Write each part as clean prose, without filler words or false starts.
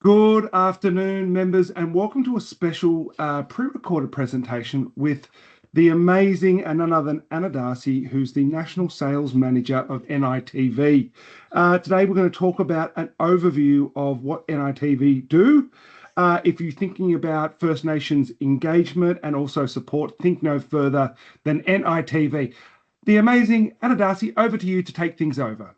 Good afternoon, members, and welcome to a special pre-recorded presentation with the amazing and none other than Anna Darcy, who's the National Sales Manager of NITV. Today, we're going to talk about an overview of what NITV do. If you're thinking about First Nations engagement and also support, think no further than NITV. The amazing Anna Darcy, over to you to take things over.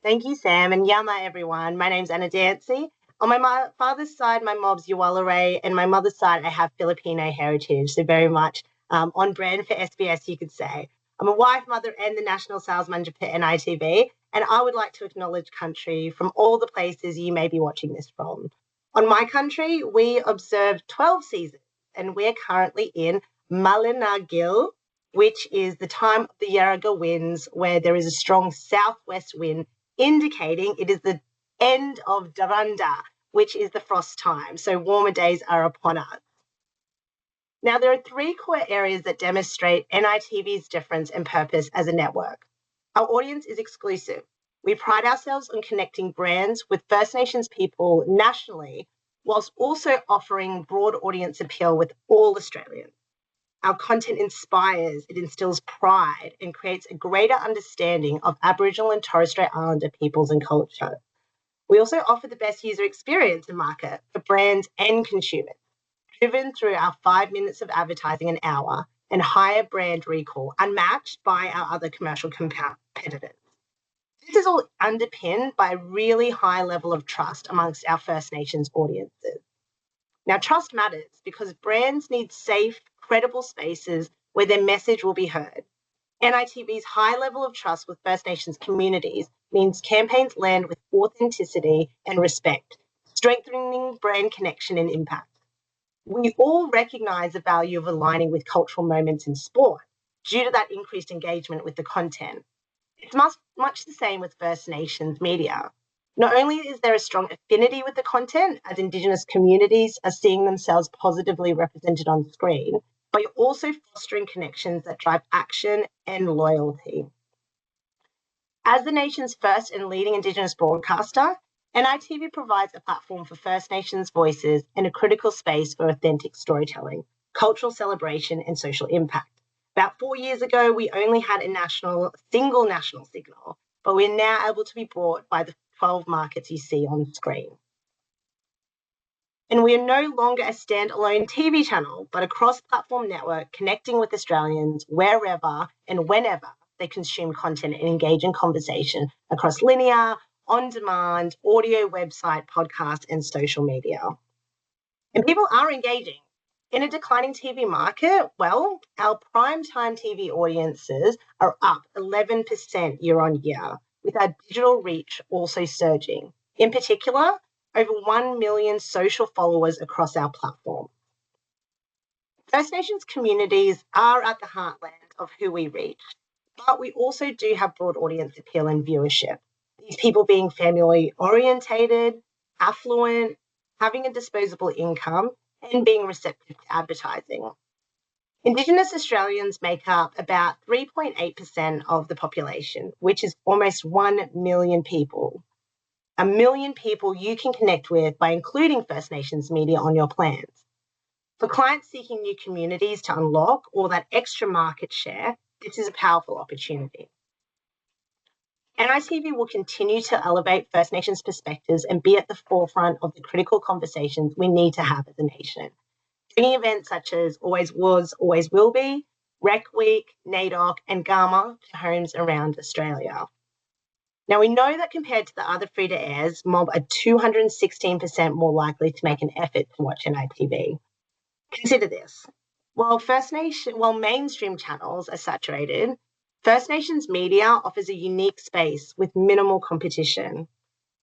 Thank you, Sam, and yama, everyone. My name's Anna Dancy. On my father's side, my mob's Yuwalare, and my mother's side, I have Filipino heritage, so very much on brand for SBS, you could say. I'm a wife, mother, and the National Sales Manager for NITV, and I would like to acknowledge country from all the places you may be watching this from. On my country, we observe 12 seasons, and we're currently in Malinagil, which is the time of the Yarraga winds, where there is a strong southwest wind indicating it is the end of Daranda, which is the frost time. So warmer days are upon us. Now, there are three core areas that demonstrate NITV's difference and purpose as a network. Our audience is exclusive. We pride ourselves on connecting brands with First Nations people nationally, whilst also offering broad audience appeal with all Australians. Our content inspires, it instills pride, and creates a greater understanding of Aboriginal and Torres Strait Islander peoples and culture. We also offer the best user experience in market for brands and consumers, driven through our 5 minutes of advertising an hour and higher brand recall, unmatched by our other commercial competitors. This is all underpinned by a really high level of trust amongst our First Nations audiences. Now, trust matters because brands need safe, credible spaces where their message will be heard. NITV's high level of trust with First Nations communities means campaigns land with authenticity and respect, strengthening brand connection and impact. We all recognise the value of aligning with cultural moments in sport due to that increased engagement with the content. It's much the same with First Nations media. Not only is there a strong affinity with the content, as Indigenous communities are seeing themselves positively represented on screen, but you're also fostering connections that drive action and loyalty. As the nation's first and leading Indigenous broadcaster, NITV provides a platform for First Nations voices and a critical space for authentic storytelling, cultural celebration, and social impact. About 4 years ago, we only had a single national signal, but we're now able to be brought by the 12 markets you see on screen. And we are no longer a standalone TV channel, but a cross-platform network connecting with Australians wherever and whenever they consume content and engage in conversation across linear, on-demand, audio, website, podcast, and social media. And people are engaging. In a declining TV market, well, our primetime TV audiences are up 11% year on year, with our digital reach also surging. In particular, over 1 million social followers across our platform. First Nations communities are at the heartland of who we reach, but we also do have broad audience appeal and viewership. These people being family orientated, affluent, having a disposable income, and being receptive to advertising. Indigenous Australians make up about 3.8% of the population, which is almost 1 million people. 1 million people you can connect with by including First Nations media on your plans. For clients seeking new communities to unlock or that extra market share, this is a powerful opportunity. NITV will continue to elevate First Nations perspectives and be at the forefront of the critical conversations we need to have as a nation. Bringing events such as Always Was, Always Will Be, Rec Week, NAIDOC, and Gama to homes around Australia. Now, we know that compared to the other free-to-airs, Mob are 216% more likely to make an effort to watch NITV. Consider this. While mainstream channels are saturated, First Nations media offers a unique space with minimal competition.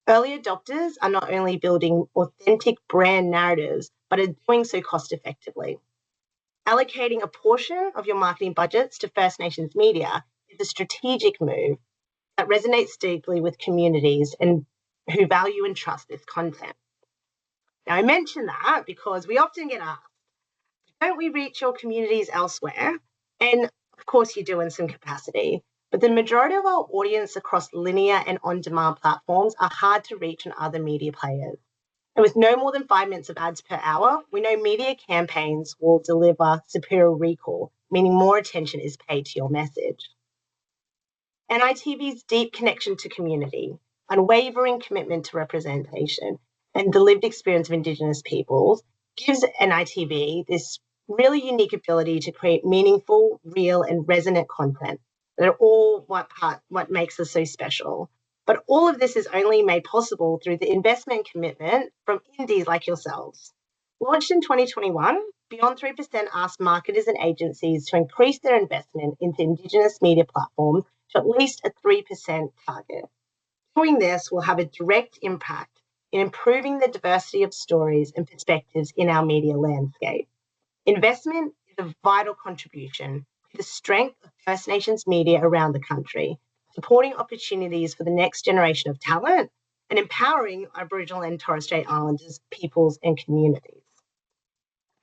Early adopters are not only building authentic brand narratives, but are doing so cost effectively. Allocating a portion of your marketing budgets to First Nations media is a strategic move that resonates deeply with communities and who value and trust this content. Now, I mention that because we often get asked, don't we reach your communities elsewhere? And of course you do in some capacity, but the majority of our audience across linear and on-demand platforms are hard to reach on other media players. And with no more than 5 minutes of ads per hour, we know media campaigns will deliver superior recall, meaning more attention is paid to your message. NITV's deep connection to community, unwavering commitment to representation, and the lived experience of Indigenous peoples gives NITV this really unique ability to create meaningful, real, and resonant content that are all what makes us so special. But all of this is only made possible through the investment and commitment from indies like yourselves. Launched in 2021, Beyond 3% asked marketers and agencies to increase their investment into Indigenous media platforms to at least a 3% target. Doing this will have a direct impact in improving the diversity of stories and perspectives in our media landscape. Investment is a vital contribution to the strength of First Nations media around the country, supporting opportunities for the next generation of talent and empowering Aboriginal and Torres Strait Islanders peoples and communities.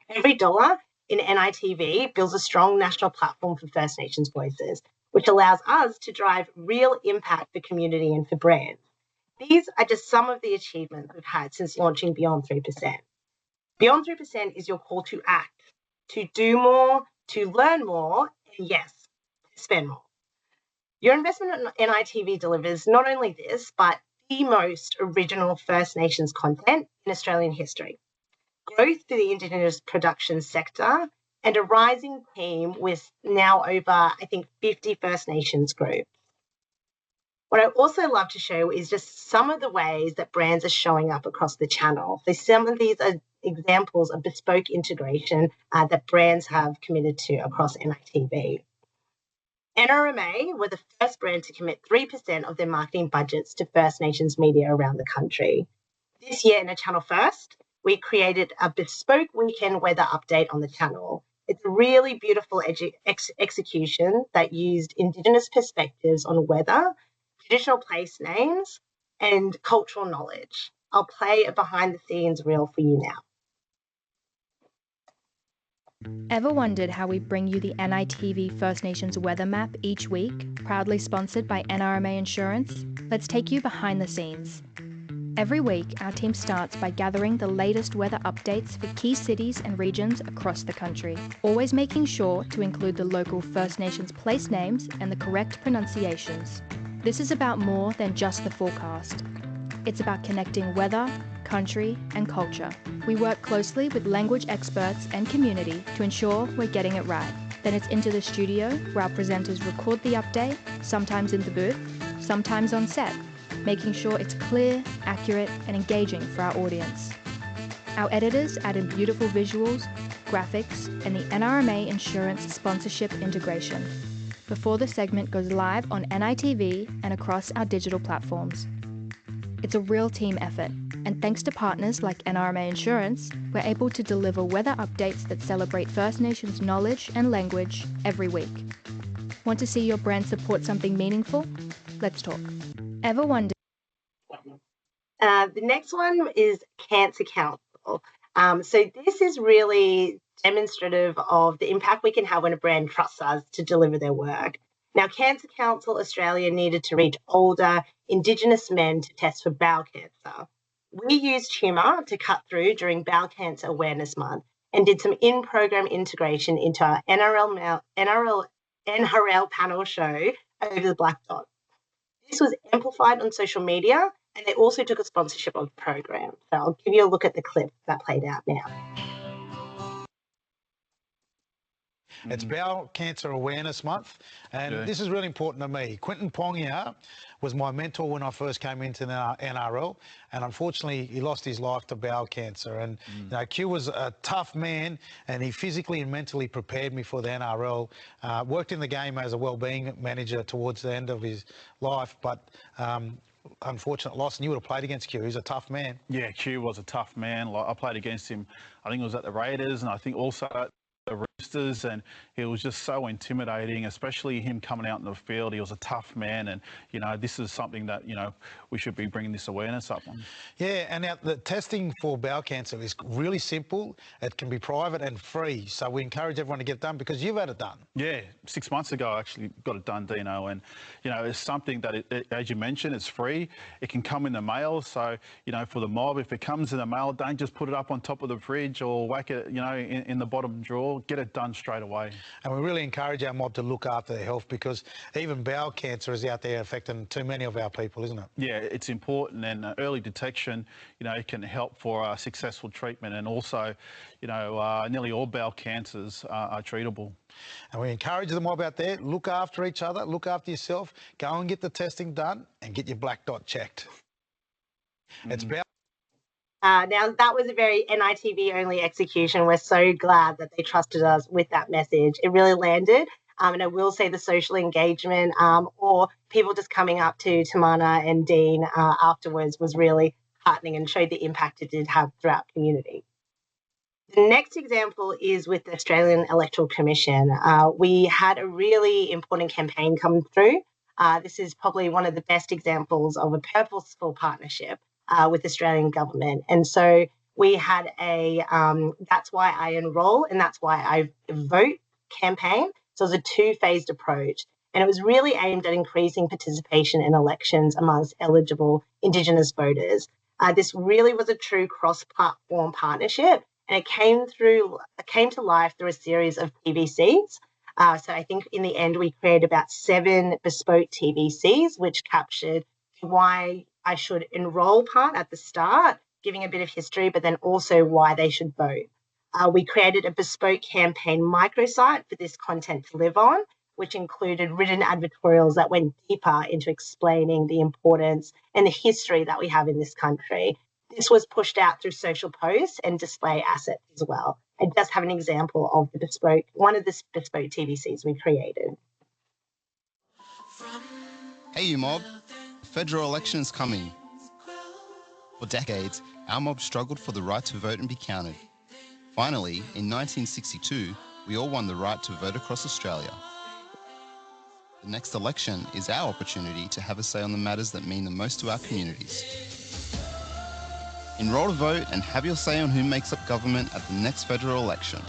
Every dollar in NITV builds a strong national platform for First Nations voices, which allows us to drive real impact for community and for brands. These are just some of the achievements we've had since launching Beyond 3%. Beyond 3% is your call to act, to do more, to learn more, and yes, to spend more. Your investment in NITV delivers not only this, but the most original First Nations content in Australian history. Growth for the Indigenous production sector, and a rising team with now over, 50 First Nations groups. What I also love to show is just some of the ways that brands are showing up across the channel. So some of these are examples of bespoke integration that brands have committed to across NITV. NRMA were the first brand to commit 3% of their marketing budgets to First Nations media around the country. This year in a channel first, we created a bespoke weekend weather update on the channel. It's a really beautiful execution that used Indigenous perspectives on weather, traditional place names, and cultural knowledge. I'll play a behind the scenes reel for you now. Ever wondered how we bring you the NITV First Nations weather map each week, proudly sponsored by NRMA Insurance? Let's take you behind the scenes. Every week, our team starts by gathering the latest weather updates for key cities and regions across the country, always making sure to include the local First Nations place names and the correct pronunciations. This is about more than just the forecast. It's about connecting weather, country, and culture. We work closely with language experts and community to ensure we're getting it right. Then it's into the studio where our presenters record the update, sometimes in the booth, sometimes on set, making sure it's clear, accurate, and engaging for our audience. Our editors add in beautiful visuals, graphics, and the NRMA Insurance sponsorship integration before the segment goes live on NITV and across our digital platforms. It's a real team effort, and thanks to partners like NRMA Insurance, we're able to deliver weather updates that celebrate First Nations knowledge and language every week. Want to see your brand support something meaningful? Let's talk. Ever wondered? The next one is Cancer Council. So this is really demonstrative of the impact we can have when a brand trusts us to deliver their work. Now, Cancer Council Australia needed to reach older Indigenous men to test for bowel cancer. We used humour to cut through during Bowel Cancer Awareness Month and did some in-program integration into our NRL panel show over the Black Dot. This was amplified on social media, and they also took a sponsorship of the program. So I'll give you a look at the clip that played out now. It's Bowel Cancer Awareness Month, and this is really important to me. Quentin Pongia was my mentor when I first came into the NRL, and unfortunately he lost his life to bowel cancer. And you know, Q was a tough man, and he physically and mentally prepared me for the NRL. Worked in the game as a wellbeing manager towards the end of his life, but unfortunate loss, and you would have played against Q. He's a tough man. Yeah, Q was a tough man. Like, I played against him, I think it was at the Raiders, and I think also at the Roosters, and he was just so intimidating, especially him coming out in the field. He was a tough man, and this is something that we should be bringing this awareness up on. Yeah, and now the testing for bowel cancer is really simple. It can be private and free, so we encourage everyone to get it done because you've had it done. Yeah, 6 months ago I actually got it done, Dino, and it's something that, as you mentioned, it's free. It can come in the mail, so for the mob, if it comes in the mail, don't just put it up on top of the fridge or whack it, in the bottom drawer. Get it done straight away. And we really encourage our mob to look after their health because even bowel cancer is out there affecting too many of our people, isn't it? Yeah, it's important, and early detection, it can help for successful treatment, and also, nearly all bowel cancers are treatable. And we encourage the mob out there, look after each other, look after yourself, go and get the testing done and get your black dot checked. It's bowel. Now, that was a very NITV-only execution. We're so glad that they trusted us with that message. It really landed. And I will say the social engagement or people just coming up to Tamana and Dean afterwards was really heartening and showed the impact it did have throughout the community. The next example is with the Australian Electoral Commission. We had a really important campaign come through. This is probably one of the best examples of a purposeful partnership with the Australian government. And so we had a That's Why I Enroll and That's Why I Vote campaign. So it was a two-phased approach. And it was really aimed at increasing participation in elections amongst eligible Indigenous voters. This really was a true cross-platform partnership, and it came to life through a series of TVCs. So I think in the end we created about 7 bespoke TVCs, which captured why I should enroll part at the start, giving a bit of history, but then also why they should vote. We created a bespoke campaign microsite for this content to live on, which included written advertorials that went deeper into explaining the importance and the history that we have in this country. This was pushed out through social posts and display assets as well. It does have an example of one of the bespoke TVCs we created. Hey, you mob. The federal election is coming. For decades, our mob struggled for the right to vote and be counted. Finally, in 1962, we all won the right to vote across Australia. The next election is our opportunity to have a say on the matters that mean the most to our communities. Enroll to vote and have your say on who makes up government at the next federal election.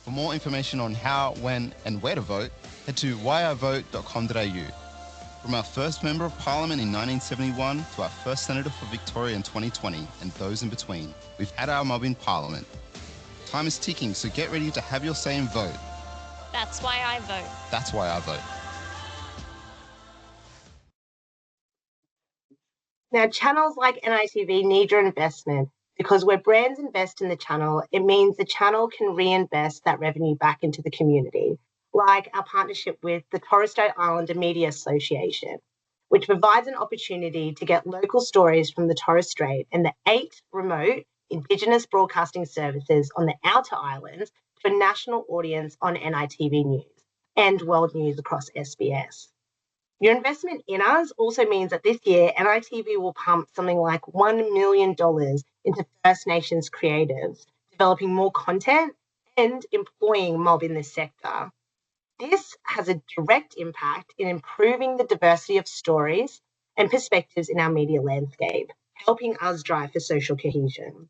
For more information on how, when and where to vote, head to whyivote.com.au. From our first Member of Parliament in 1971 to our first Senator for Victoria in 2020 and those in between, we've had our mob in Parliament. Time is ticking, so get ready to have your say and vote. That's why I vote. That's why I vote. Now, channels like NITV need your investment because where brands invest in the channel, it means the channel can reinvest that revenue back into the community, like our partnership with the Torres Strait Islander Media Association, which provides an opportunity to get local stories from the Torres Strait and the 8 remote Indigenous broadcasting services on the outer islands to a national audience on NITV News and World News across SBS. Your investment in us also means that this year NITV will pump something like $1 million into First Nations creatives, developing more content and employing mob in this sector. This has a direct impact in improving the diversity of stories and perspectives in our media landscape, helping us drive for social cohesion.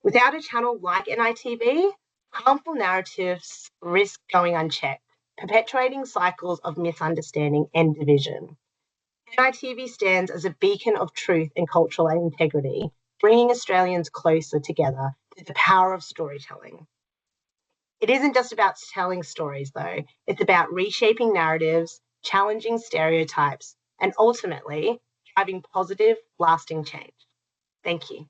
Without a channel like NITV, harmful narratives risk going unchecked, perpetuating cycles of misunderstanding and division. NITV stands as a beacon of truth and cultural integrity, bringing Australians closer together through the power of storytelling. It isn't just about telling stories, though. It's about reshaping narratives, challenging stereotypes, and ultimately driving positive, lasting change. Thank you.